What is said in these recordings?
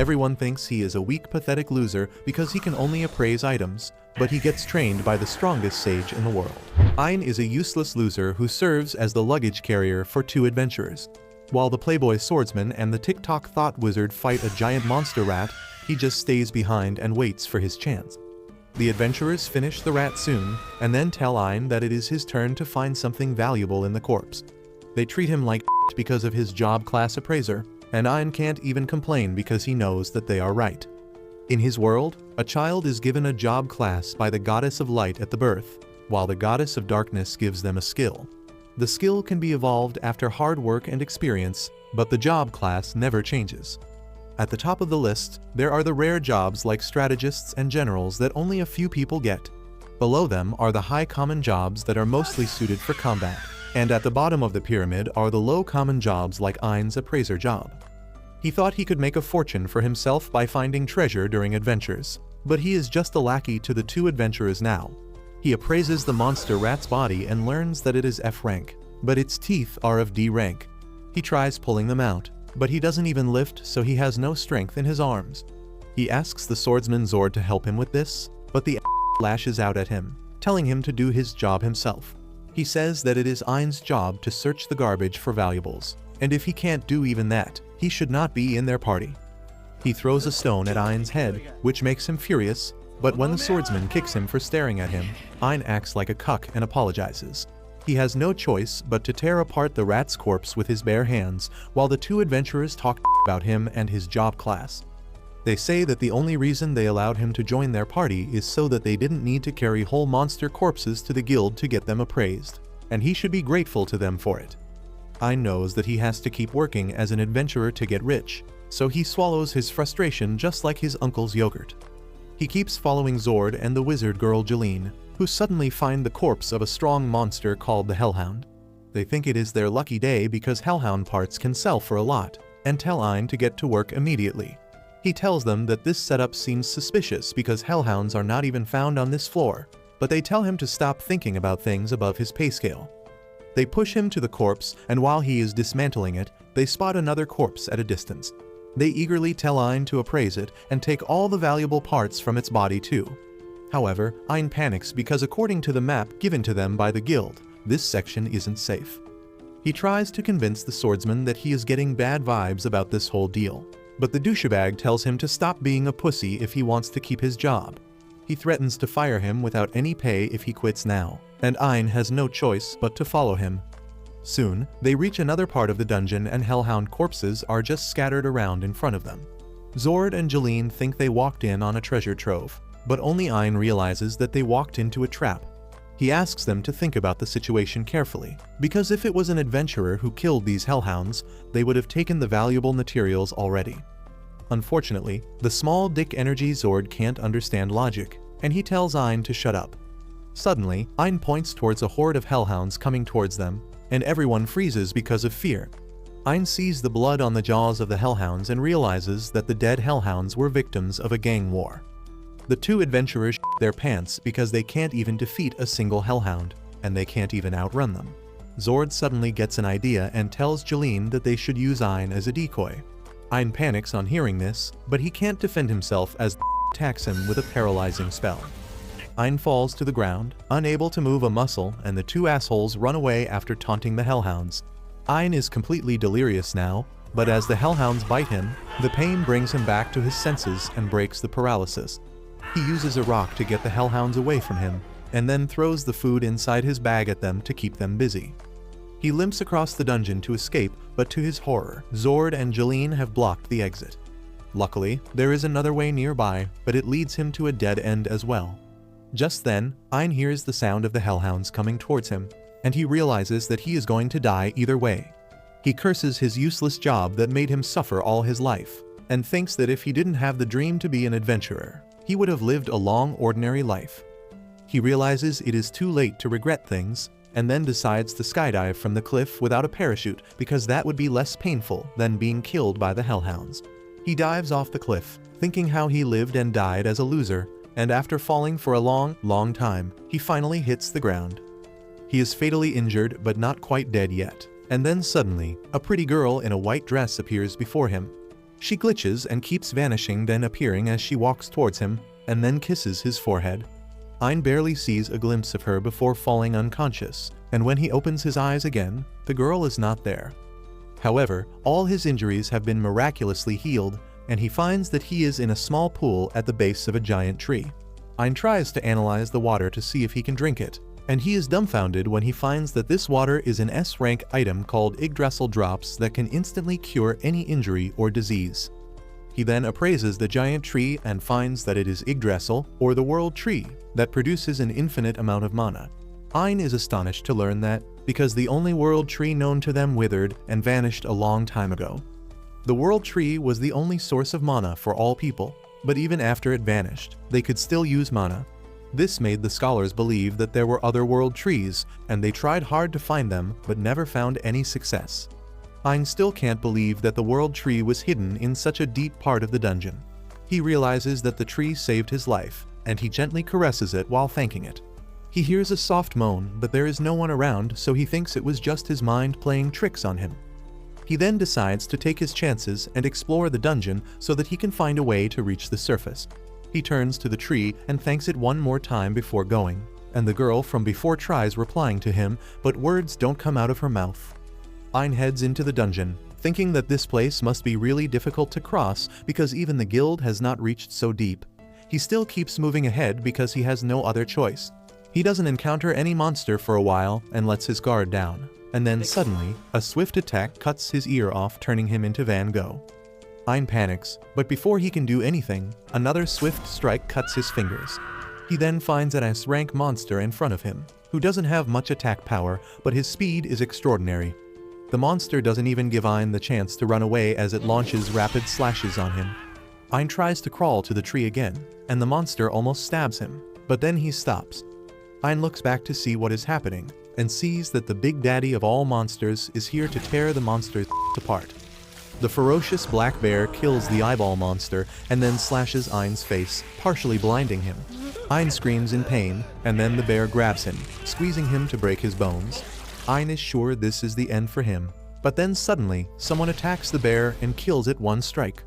Everyone thinks he is a weak, pathetic loser because he can only appraise items, but he gets trained by the strongest sage in the world. Ein is a useless loser who serves as the luggage carrier for two adventurers. While the playboy swordsman and the TikTok thought wizard fight a giant monster rat, he just stays behind and waits for his chance. The adventurers finish the rat soon, and then tell Ein that it is his turn to find something valuable in the corpse. They treat him like because of his job class appraiser, and Ein can't even complain because he knows that they are right. In his world, a child is given a job class by the goddess of light at the birth, while the goddess of darkness gives them a skill. The skill can be evolved after hard work and experience, but the job class never changes. At the top of the list, there are the rare jobs like strategists and generals that only a few people get. Below them are the high common jobs that are mostly suited for combat. And at the bottom of the pyramid are the low common jobs like Ein's appraiser job. He thought he could make a fortune for himself by finding treasure during adventures, but he is just a lackey to the two adventurers now. He appraises the monster rat's body and learns that it is F rank, but its teeth are of D rank. He tries pulling them out, but he doesn't even lift, so he has no strength in his arms. He asks the swordsman Zord to help him with this, but the lashes out at him, telling him to do his job himself. He says that it is Ein's job to search the garbage for valuables, and if he can't do even that, he should not be in their party. He throws a stone at Ein's head, which makes him furious, but when the swordsman kicks him for staring at him, Ein acts like a cuck and apologizes. He has no choice but to tear apart the rat's corpse with his bare hands, while the two adventurers talk about him and his job class. They say that the only reason they allowed him to join their party is so that they didn't need to carry whole monster corpses to the guild to get them appraised, and he should be grateful to them for it. Ein knows that he has to keep working as an adventurer to get rich, so he swallows his frustration just like his uncle's yogurt. He keeps following Zord and the wizard girl Jeline, who suddenly find the corpse of a strong monster called the Hellhound. They think it is their lucky day because Hellhound parts can sell for a lot, and tell Ein to get to work immediately. He tells them that this setup seems suspicious because hellhounds are not even found on this floor, but they tell him to stop thinking about things above his pay scale. They push him to the corpse, and while he is dismantling it, they spot another corpse at a distance. They eagerly tell Ein to appraise it and take all the valuable parts from its body too. However, Ein panics because according to the map given to them by the guild, this section isn't safe. He tries to convince the swordsman that he is getting bad vibes about this whole deal, but the douchebag tells him to stop being a pussy if he wants to keep his job. He threatens to fire him without any pay if he quits now, and Ein has no choice but to follow him. Soon, they reach another part of the dungeon and hellhound corpses are just scattered around in front of them. Zord and Jeline think they walked in on a treasure trove, but only Ein realizes that they walked into a trap. He asks them to think about the situation carefully, because if it was an adventurer who killed these hellhounds, they would have taken the valuable materials already. Unfortunately, the small dick energy Zord can't understand logic, and he tells Ein to shut up. Suddenly, Ein points towards a horde of hellhounds coming towards them, and everyone freezes because of fear. Ein sees the blood on the jaws of the hellhounds and realizes that the dead hellhounds were victims of a gang war. The two adventurers shit their pants because they can't even defeat a single hellhound, and they can't even outrun them. Zord suddenly gets an idea and tells Jeline that they should use Ein as a decoy. Ein panics on hearing this, but he can't defend himself as attacks him with a paralyzing spell. Ein falls to the ground, unable to move a muscle, and the two assholes run away after taunting the hellhounds. Ein is completely delirious now, but as the hellhounds bite him, the pain brings him back to his senses and breaks the paralysis. He uses a rock to get the hellhounds away from him, and then throws the food inside his bag at them to keep them busy. He limps across the dungeon to escape, but to his horror, Zord and Jeline have blocked the exit. Luckily, there is another way nearby, but it leads him to a dead end as well. Just then, Ein hears the sound of the hellhounds coming towards him, and he realizes that he is going to die either way. He curses his useless job that made him suffer all his life, and thinks that if he didn't have the dream to be an adventurer, he would have lived a long, ordinary life. He realizes it is too late to regret things, and then decides to skydive from the cliff without a parachute because that would be less painful than being killed by the hellhounds. He dives off the cliff, thinking how he lived and died as a loser, and after falling for a long time, he finally hits the ground. He is fatally injured but not quite dead yet, and then suddenly, a pretty girl in a white dress appears before him. She glitches and keeps vanishing, then appearing as she walks towards him, and then kisses his forehead. Ein barely sees a glimpse of her before falling unconscious, and when he opens his eyes again, the girl is not there. However, all his injuries have been miraculously healed, and he finds that he is in a small pool at the base of a giant tree. Ein tries to analyze the water to see if he can drink it, and he is dumbfounded when he finds that this water is an S-rank item called Yggdrasil drops that can instantly cure any injury or disease. He then appraises the giant tree and finds that it is Yggdrasil, or the world tree, that produces an infinite amount of mana. Ein is astonished to learn that, because the only world tree known to them withered and vanished a long time ago. The world tree was the only source of mana for all people, but even after it vanished, they could still use mana. This made the scholars believe that there were other world trees, and they tried hard to find them but never found any success. Ein still can't believe that the world tree was hidden in such a deep part of the dungeon. He realizes that the tree saved his life, and he gently caresses it while thanking it. He hears a soft moan, but there is no one around, so he thinks it was just his mind playing tricks on him. He then decides to take his chances and explore the dungeon so that he can find a way to reach the surface. He turns to the tree and thanks it one more time before going, and the girl from before tries replying to him, but words don't come out of her mouth. Ein heads into the dungeon, thinking that this place must be really difficult to cross because even the guild has not reached so deep. He still keeps moving ahead because he has no other choice. He doesn't encounter any monster for a while and lets his guard down, and then suddenly, a swift attack cuts his ear off, turning him into Van Gogh. Ein panics, but before he can do anything, another swift strike cuts his fingers. He then finds an S-rank monster in front of him, who doesn't have much attack power, but his speed is extraordinary. The monster doesn't even give Ein the chance to run away as it launches rapid slashes on him. Ein tries to crawl to the tree again, and the monster almost stabs him, but then he stops. Ein looks back to see what is happening, and sees that the big daddy of all monsters is here to tear the monsters apart. The ferocious black bear kills the eyeball monster and then slashes Ein's face, partially blinding him. Ein screams in pain, and then the bear grabs him, squeezing him to break his bones. Ein is sure this is the end for him, but then suddenly, someone attacks the bear and kills it one strike.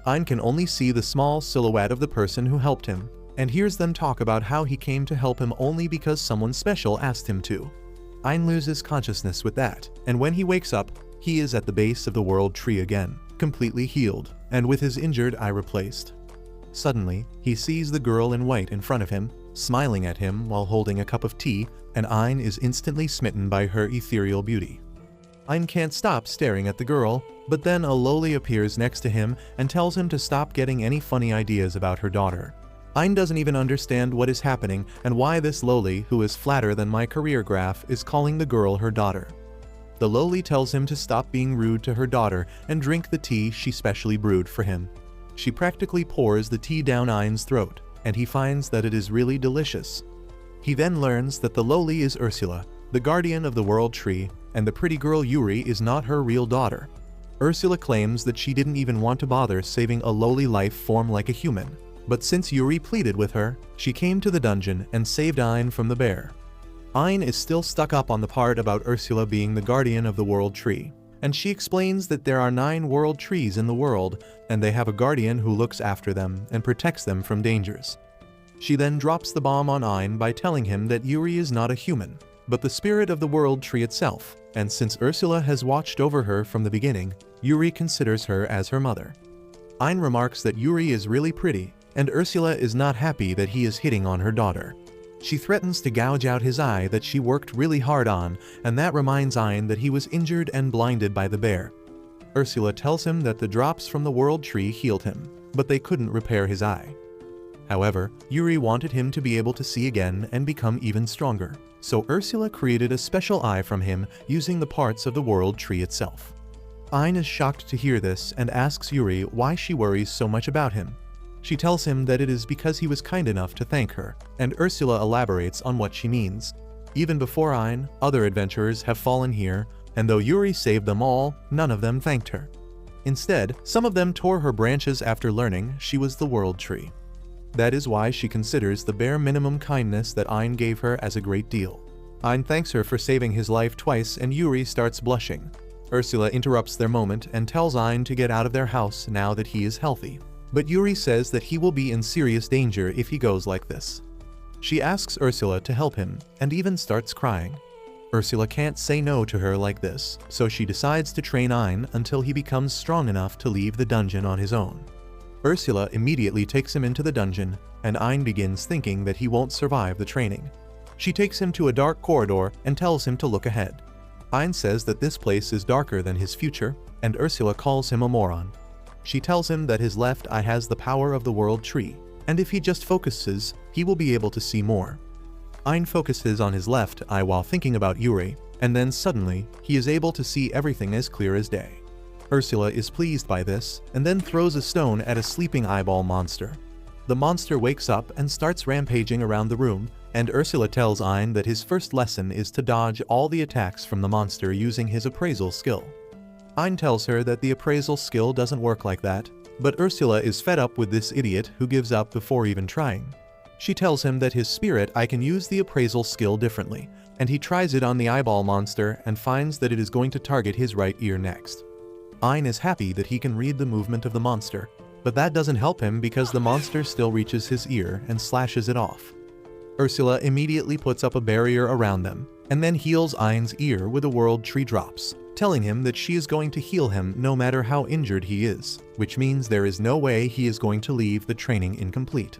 Ein can only see the small silhouette of the person who helped him, and hears them talk about how he came to help him only because someone special asked him to. Ein loses consciousness with that, and when he wakes up, he is at the base of the world tree again, completely healed, and with his injured eye replaced. Suddenly, he sees the girl in white in front of him, smiling at him while holding a cup of tea, and Ein is instantly smitten by her ethereal beauty. Ein can't stop staring at the girl, but then a loli appears next to him and tells him to stop getting any funny ideas about her daughter. Ein doesn't even understand what is happening and why this loli, who is flatter than my career graph, is calling the girl her daughter. The loli tells him to stop being rude to her daughter and drink the tea she specially brewed for him. She practically pours the tea down Ein's throat, and he finds that it is really delicious. He then learns that the loli is Ursula, the guardian of the world tree, and the pretty girl Yuri is not her real daughter. Ursula claims that she didn't even want to bother saving a lowly life form like a human. But since Yuri pleaded with her, she came to the dungeon and saved Ein from the bear. Ein is still stuck up on the part about Ursula being the guardian of the world tree, and she explains that there are 9 world trees in the world, and they have a guardian who looks after them and protects them from dangers. She then drops the bomb on Ein by telling him that Yuri is not a human, but the spirit of the world tree itself, and since Ursula has watched over her from the beginning, Yuri considers her as her mother. Ein remarks that Yuri is really pretty, and Ursula is not happy that he is hitting on her daughter. She threatens to gouge out his eye that she worked really hard on, and that reminds Ein that he was injured and blinded by the bear. Ursula tells him that the drops from the world tree healed him, but they couldn't repair his eye. However, Yuri wanted him to be able to see again and become even stronger, so Ursula created a special eye from him using the parts of the world tree itself. Ein is shocked to hear this and asks Yuri why she worries so much about him. She tells him that it is because he was kind enough to thank her, and Ursula elaborates on what she means. Even before Ein, other adventurers have fallen here, and though Yuri saved them all, none of them thanked her. Instead, some of them tore her branches after learning she was the world tree. That is why she considers the bare minimum kindness that Ein gave her as a great deal. Ein thanks her for saving his life twice and Yuri starts blushing. Ursula interrupts their moment and tells Ein to get out of their house now that he is healthy. But Yuri says that he will be in serious danger if he goes like this. She asks Ursula to help him and even starts crying. Ursula can't say no to her like this, so she decides to train Ein until he becomes strong enough to leave the dungeon on his own. Ursula immediately takes him into the dungeon, and Ein begins thinking that he won't survive the training. She takes him to a dark corridor and tells him to look ahead. Ein says that this place is darker than his future, and Ursula calls him a moron. She tells him that his left eye has the power of the world tree, and if he just focuses, he will be able to see more. Ein focuses on his left eye while thinking about Yuri, and then suddenly, he is able to see everything as clear as day. Ursula is pleased by this, and then throws a stone at a sleeping eyeball monster. The monster wakes up and starts rampaging around the room, and Ursula tells Ein that his first lesson is to dodge all the attacks from the monster using his appraisal skill. Ein tells her that the appraisal skill doesn't work like that, but Ursula is fed up with this idiot who gives up before even trying. She tells him that his spirit eye can use the appraisal skill differently, and he tries it on the eyeball monster and finds that it is going to target his right ear next. Ein is happy that he can read the movement of the monster, but that doesn't help him because the monster still reaches his ear and slashes it off. Ursula immediately puts up a barrier around them, and then heals Ein's ear with a world tree drops, telling him that she is going to heal him no matter how injured he is, which means there is no way he is going to leave the training incomplete.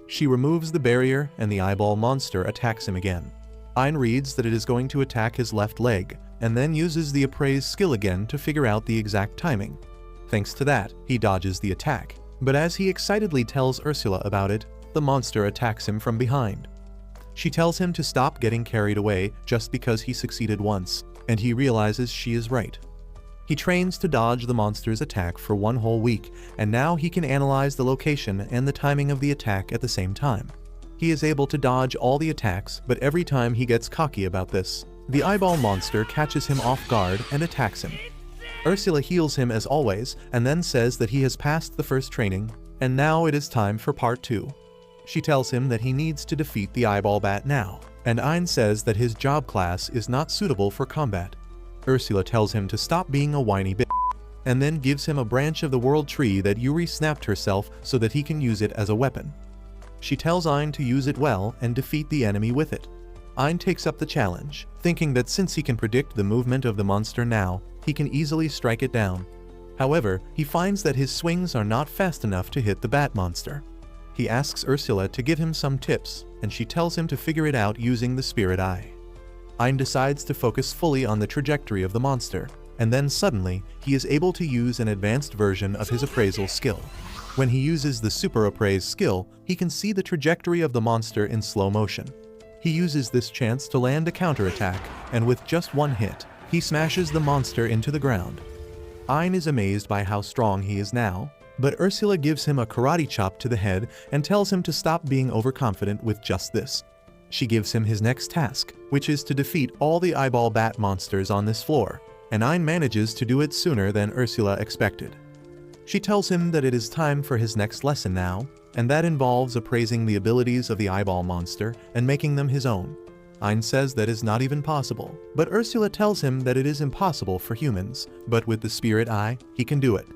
She removes the barrier and the eyeball monster attacks him again. Ein reads that it is going to attack his left leg, and then uses the appraise skill again to figure out the exact timing. Thanks to that, he dodges the attack, but as he excitedly tells Ursula about it, the monster attacks him from behind. She tells him to stop getting carried away just because he succeeded once, and he realizes she is right. He trains to dodge the monster's attack for 1 whole week, and now he can analyze the location and the timing of the attack at the same time. He is able to dodge all the attacks, but every time he gets cocky about this, the eyeball monster catches him off guard and attacks him. Ursula heals him as always, and then says that he has passed the first training, and now it is time for part 2. She tells him that he needs to defeat the eyeball bat now, and Ein says that his job class is not suitable for combat. Ursula tells him to stop being a whiny bitch, and then gives him a branch of the world tree that Yuri snapped herself so that he can use it as a weapon. She tells Ein to use it well and defeat the enemy with it. Ein takes up the challenge, thinking that since he can predict the movement of the monster now, he can easily strike it down. However, he finds that his swings are not fast enough to hit the bat monster. He asks Ursula to give him some tips, and she tells him to figure it out using the spirit eye. Ein decides to focus fully on the trajectory of the monster, and then suddenly, he is able to use an advanced version of his appraisal skill. When he uses the super appraise skill, he can see the trajectory of the monster in slow motion. He uses this chance to land a counterattack, and with just 1 hit, he smashes the monster into the ground. Ein is amazed by how strong he is now, but Ursula gives him a karate chop to the head and tells him to stop being overconfident with just this. She gives him his next task, which is to defeat all the eyeball bat monsters on this floor, and Ein manages to do it sooner than Ursula expected. She tells him that it is time for his next lesson now, and that involves appraising the abilities of the eyeball monster and making them his own. Ein says that is not even possible, but Ursula tells him that it is impossible for humans, but with the spirit eye, he can do it.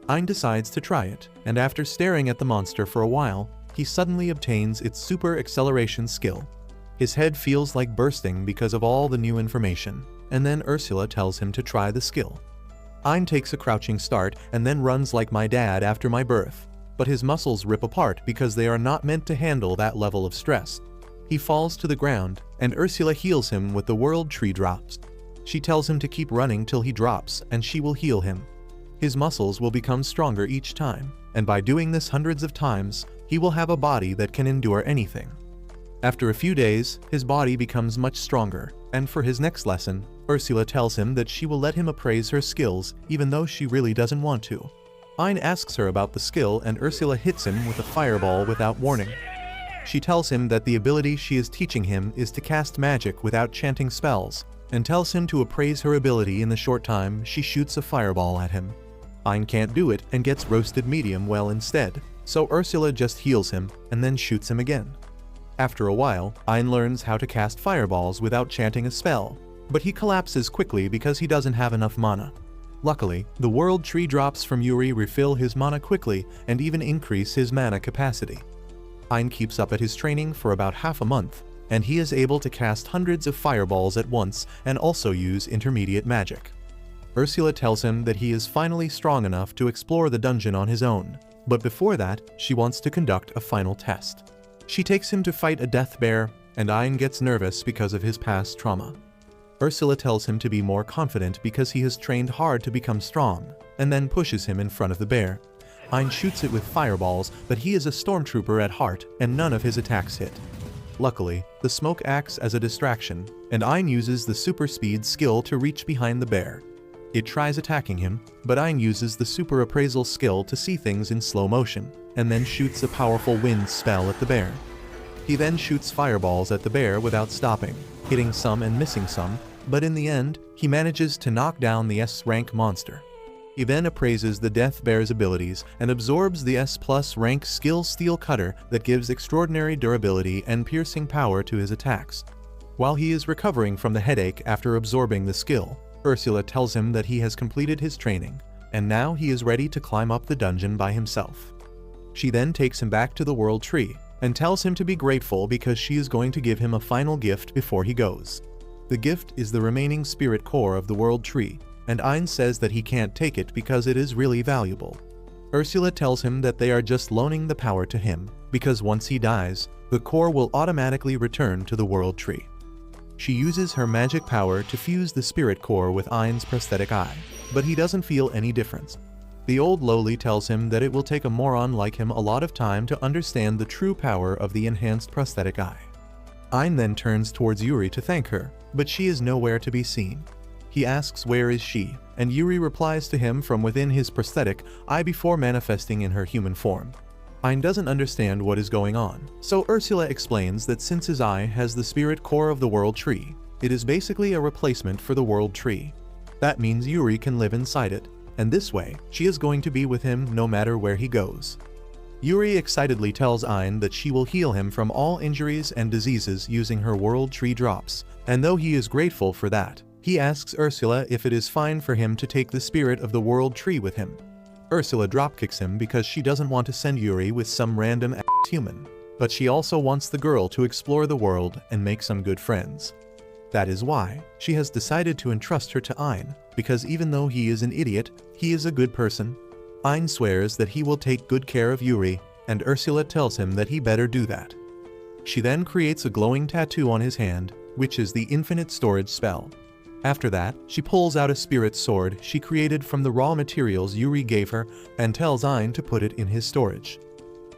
Ein decides to try it, and after staring at the monster for a while, he suddenly obtains its super acceleration skill. His head feels like bursting because of all the new information, and then Ursula tells him to try the skill. Ein takes a crouching start and then runs like my dad after my birth, but his muscles rip apart because they are not meant to handle that level of stress. He falls to the ground, and Ursula heals him with the world tree drops. She tells him to keep running till he drops, and she will heal him. His muscles will become stronger each time, and by doing this hundreds of times, he will have a body that can endure anything. After a few days, his body becomes much stronger, and for his next lesson, Ursula tells him that she will let him appraise her skills even though she really doesn't want to. Ein asks her about the skill, and Ursula hits him with a fireball without warning. She tells him that the ability she is teaching him is to cast magic without chanting spells, and tells him to appraise her ability in the short time she shoots a fireball at him. Ein can't do it and gets roasted medium well instead, so Ursula just heals him and then shoots him again. After a while, Ein learns how to cast fireballs without chanting a spell, but he collapses quickly because he doesn't have enough mana. Luckily, the world tree drops from Yuri refill his mana quickly and even increase his mana capacity. Ein keeps up at his training for about half a month, and he is able to cast hundreds of fireballs at once and also use intermediate magic. Ursula tells him that he is finally strong enough to explore the dungeon on his own, but before that, she wants to conduct a final test. She takes him to fight a death bear, and Ein gets nervous because of his past trauma. Ursula tells him to be more confident because he has trained hard to become strong, and then pushes him in front of the bear. Ein shoots it with fireballs, but he is a stormtrooper at heart, and none of his attacks hit. Luckily, the smoke acts as a distraction, and Ein uses the super speed skill to reach behind the bear. It tries attacking him, but Ein uses the super appraisal skill to see things in slow motion, and then shoots a powerful wind spell at the bear. He then shoots fireballs at the bear without stopping, hitting some and missing some, but in the end, he manages to knock down the S-rank monster. He then appraises the Death Bear's abilities and absorbs the S+ rank skill Steel Cutter that gives extraordinary durability and piercing power to his attacks. While he is recovering from the headache after absorbing the skill, Ursula tells him that he has completed his training, and now he is ready to climb up the dungeon by himself. She then takes him back to the World Tree, and tells him to be grateful because she is going to give him a final gift before he goes. The gift is the remaining spirit core of the World Tree, and Ein says that he can't take it because it is really valuable. Ursula tells him that they are just loaning the power to him, because once he dies, the core will automatically return to the World Tree. She uses her magic power to fuse the spirit core with Ein's prosthetic eye, but he doesn't feel any difference. The old lowly tells him that it will take a moron like him a lot of time to understand the true power of the enhanced prosthetic eye. Ein then turns towards Yuri to thank her, but she is nowhere to be seen. He asks where is she, and Yuri replies to him from within his prosthetic eye before manifesting in her human form. Ein doesn't understand what is going on, so Ursula explains that since his eye has the spirit core of the World Tree, it is basically a replacement for the World Tree. That means Yuri can live inside it, and this way, she is going to be with him no matter where he goes. Yuri excitedly tells Ein that she will heal him from all injuries and diseases using her World Tree drops, and though he is grateful for that, he asks Ursula if it is fine for him to take the spirit of the World Tree with him. Ursula dropkicks him because she doesn't want to send Yuri with some random human, but she also wants the girl to explore the world and make some good friends. That is why she has decided to entrust her to Ein, because even though he is an idiot, he is a good person. Ein swears that he will take good care of Yuri, and Ursula tells him that he better do that. She then creates a glowing tattoo on his hand, which is the infinite storage spell. After that, she pulls out a spirit sword she created from the raw materials Yuri gave her and tells Ein to put it in his storage.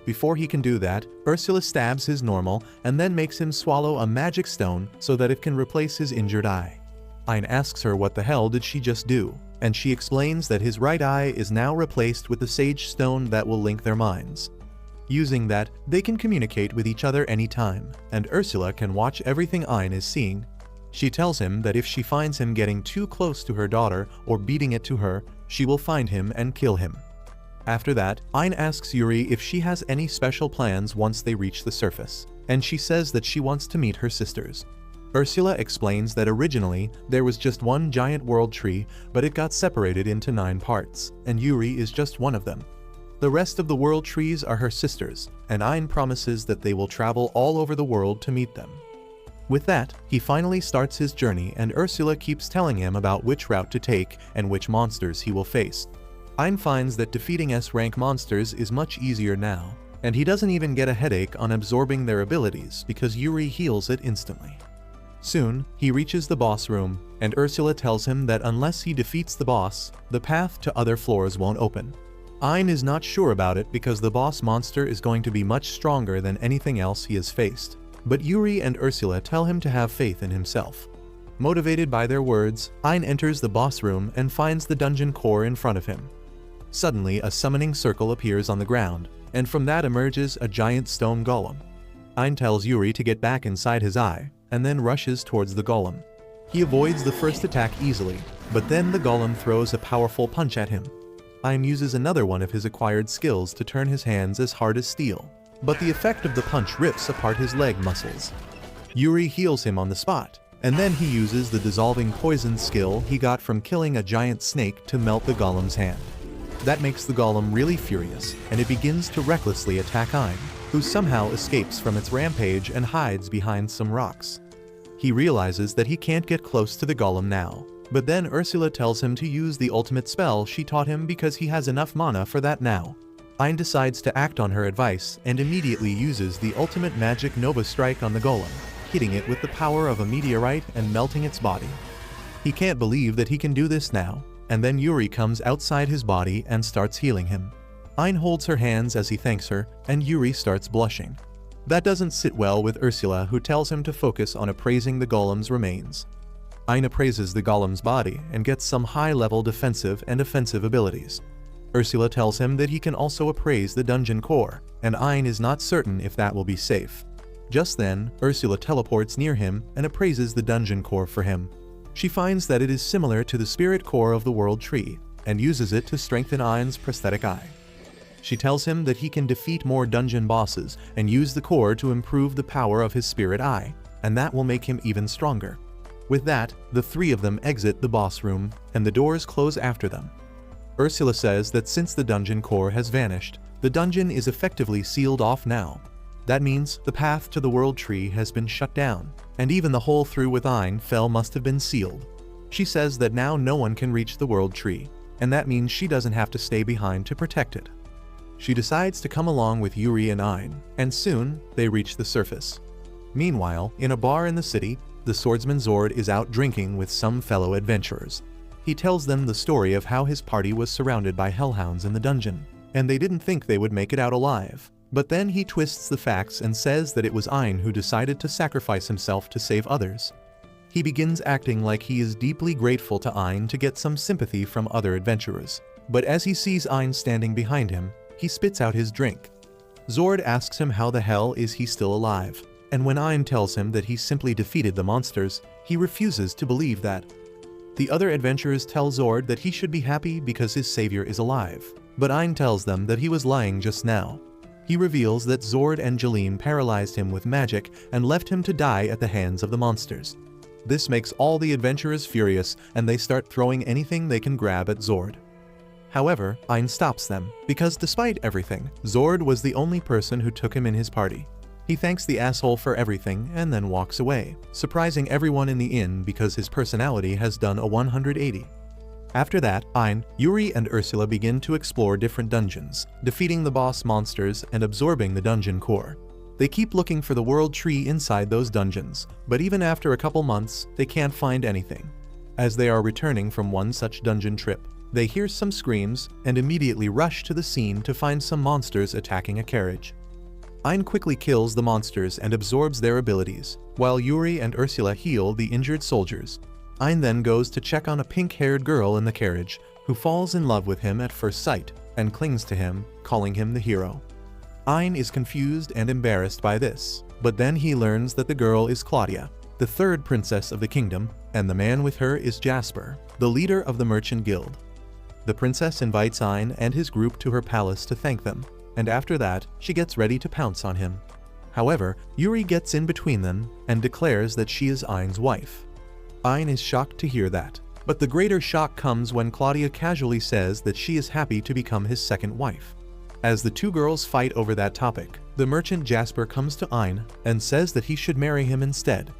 Before he can do that, Ursula stabs his normal and then makes him swallow a magic stone so that it can replace his injured eye. Ein asks her what the hell did she just do, and she explains that his right eye is now replaced with the sage stone that will link their minds. Using that, they can communicate with each other anytime, and Ursula can watch everything Ein is seeing. She tells him that if she finds him getting too close to her daughter or beating it to her, she will find him and kill him. After that, Ein asks Yuri if she has any special plans once they reach the surface, and she says that she wants to meet her sisters. Ursula explains that originally there was just one giant world tree, but it got separated into 9 parts, and Yuri is just one of them. The rest of the world trees are her sisters, and Ein promises that they will travel all over the world to meet them. With that, he finally starts his journey, and Ursula keeps telling him about which route to take and which monsters he will face. Ein finds that defeating S-rank monsters is much easier now, and he doesn't even get a headache on absorbing their abilities because Yuri heals it instantly. Soon, he reaches the boss room, and Ursula tells him that unless he defeats the boss, the path to other floors won't open. Ein is not sure about it because the boss monster is going to be much stronger than anything else he has faced. But Yuri and Ursula tell him to have faith in himself. Motivated by their words, Ein enters the boss room and finds the dungeon core in front of him. Suddenly, a summoning circle appears on the ground, and from that emerges a giant stone golem. Ein tells Yuri to get back inside his eye, and then rushes towards the golem. He avoids the first attack easily, but then the golem throws a powerful punch at him. Ein uses another one of his acquired skills to turn his hands as hard as steel, but the effect of the punch rips apart his leg muscles. Yuri heals him on the spot, And then he uses the dissolving poison skill he got from killing a giant snake to melt the golem's hand. That makes the golem really furious, and it begins to recklessly attack Ein, who somehow escapes from its rampage and hides behind some rocks. He realizes that he can't get close to the golem now, but then Ursula tells him to use the ultimate spell she taught him because he has enough mana for that now. Ein decides to act on her advice and immediately uses the ultimate magic Nova Strike on the golem, hitting it with the power of a meteorite and melting its body. He can't believe that he can do this now, and then Yuri comes outside his body and starts healing him. Ein holds her hands as he thanks her, and Yuri starts blushing. That doesn't sit well with Ursula, who tells him to focus on appraising the golem's remains. Ein appraises the golem's body and gets some high-level defensive and offensive abilities. Ursula tells him that he can also appraise the dungeon core, and Ein is not certain if that will be safe. Just then, Ursula teleports near him and appraises the dungeon core for him. She finds that it is similar to the spirit core of the world tree, and uses it to strengthen Ein's prosthetic eye. She tells him that he can defeat more dungeon bosses and use the core to improve the power of his spirit eye, and that will make him even stronger. With that, the three of them exit the boss room, and the doors close after them. Ursula says that since the dungeon core has vanished, the dungeon is effectively sealed off now. That means the path to the world tree has been shut down, and even the hole through with Ein fell must have been sealed. She says that now no one can reach the world tree, and that means she doesn't have to stay behind to protect it. She decides to come along with Yuri and Ein, and soon they reach the surface. Meanwhile, in a bar in the city, the swordsman Zord is out drinking with some fellow adventurers. He tells them the story of how his party was surrounded by hellhounds in the dungeon, and they didn't think they would make it out alive. But then he twists the facts and says that it was Ein who decided to sacrifice himself to save others. He begins acting like he is deeply grateful to Ein to get some sympathy from other adventurers. But as he sees Ein standing behind him, he spits out his drink. Zord asks him how the hell is he still alive, and when Ein tells him that he simply defeated the monsters, he refuses to believe that. The other adventurers tell Zord that he should be happy because his savior is alive, but Ein tells them that he was lying just now. He reveals that Zord and Jalene paralyzed him with magic and left him to die at the hands of the monsters. This makes all the adventurers furious, and they start throwing anything they can grab at Zord. However, Ein stops them, because despite everything, Zord was the only person who took him in his party. He thanks the asshole for everything and then walks away, surprising everyone in the inn because his personality has done a 180. After that, Ein, Yuri, and Ursula begin to explore different dungeons, defeating the boss monsters and absorbing the dungeon core. They keep looking for the world tree inside those dungeons, but even after a couple months, they can't find anything. As they are returning from one such dungeon trip, they hear some screams and immediately rush to the scene to find some monsters attacking a carriage. Ein quickly kills the monsters and absorbs their abilities, while Yuri and Ursula heal the injured soldiers. Ein then goes to check on a pink-haired girl in the carriage, who falls in love with him at first sight and clings to him, calling him the hero. Ein is confused and embarrassed by this, but then he learns that the girl is Claudia, the third princess of the kingdom, and the man with her is Jasper, the leader of the merchant guild. The princess invites Ein and his group to her palace to thank them, and after that, she gets ready to pounce on him. However, Yuri gets in between them and declares that she is Ein's wife. Ein is shocked to hear that, but the greater shock comes when Claudia casually says that she is happy to become his second wife. As the two girls fight over that topic, the merchant Jasper comes to Ein and says that he should marry him instead.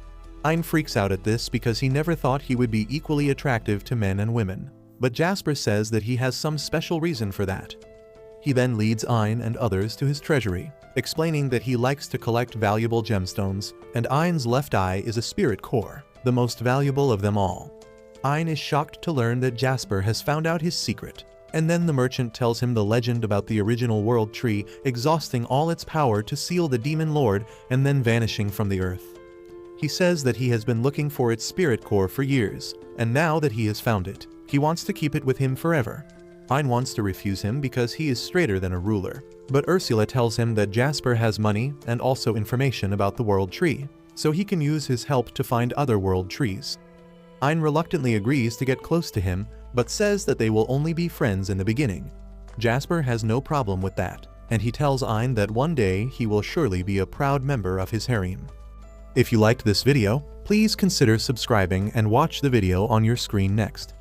Ein freaks out at this because he never thought he would be equally attractive to men and women, but Jasper says that he has some special reason for that. He then leads Ein and others to his treasury, explaining that he likes to collect valuable gemstones, and Ein's left eye is a spirit core, the most valuable of them all. Ein is shocked to learn that Jasper has found out his secret, and then the merchant tells him the legend about the original world tree exhausting all its power to seal the demon lord and then vanishing from the earth. He says that he has been looking for its spirit core for years, and now that he has found it, he wants to keep it with him forever. Ein wants to refuse him because he is straighter than a ruler, but Ursula tells him that Jasper has money and also information about the world tree, so he can use his help to find other world trees. Ein reluctantly agrees to get close to him, but says that they will only be friends in the beginning. Jasper has no problem with that, and he tells Ein that one day he will surely be a proud member of his harem. If you liked this video, please consider subscribing and watch the video on your screen next.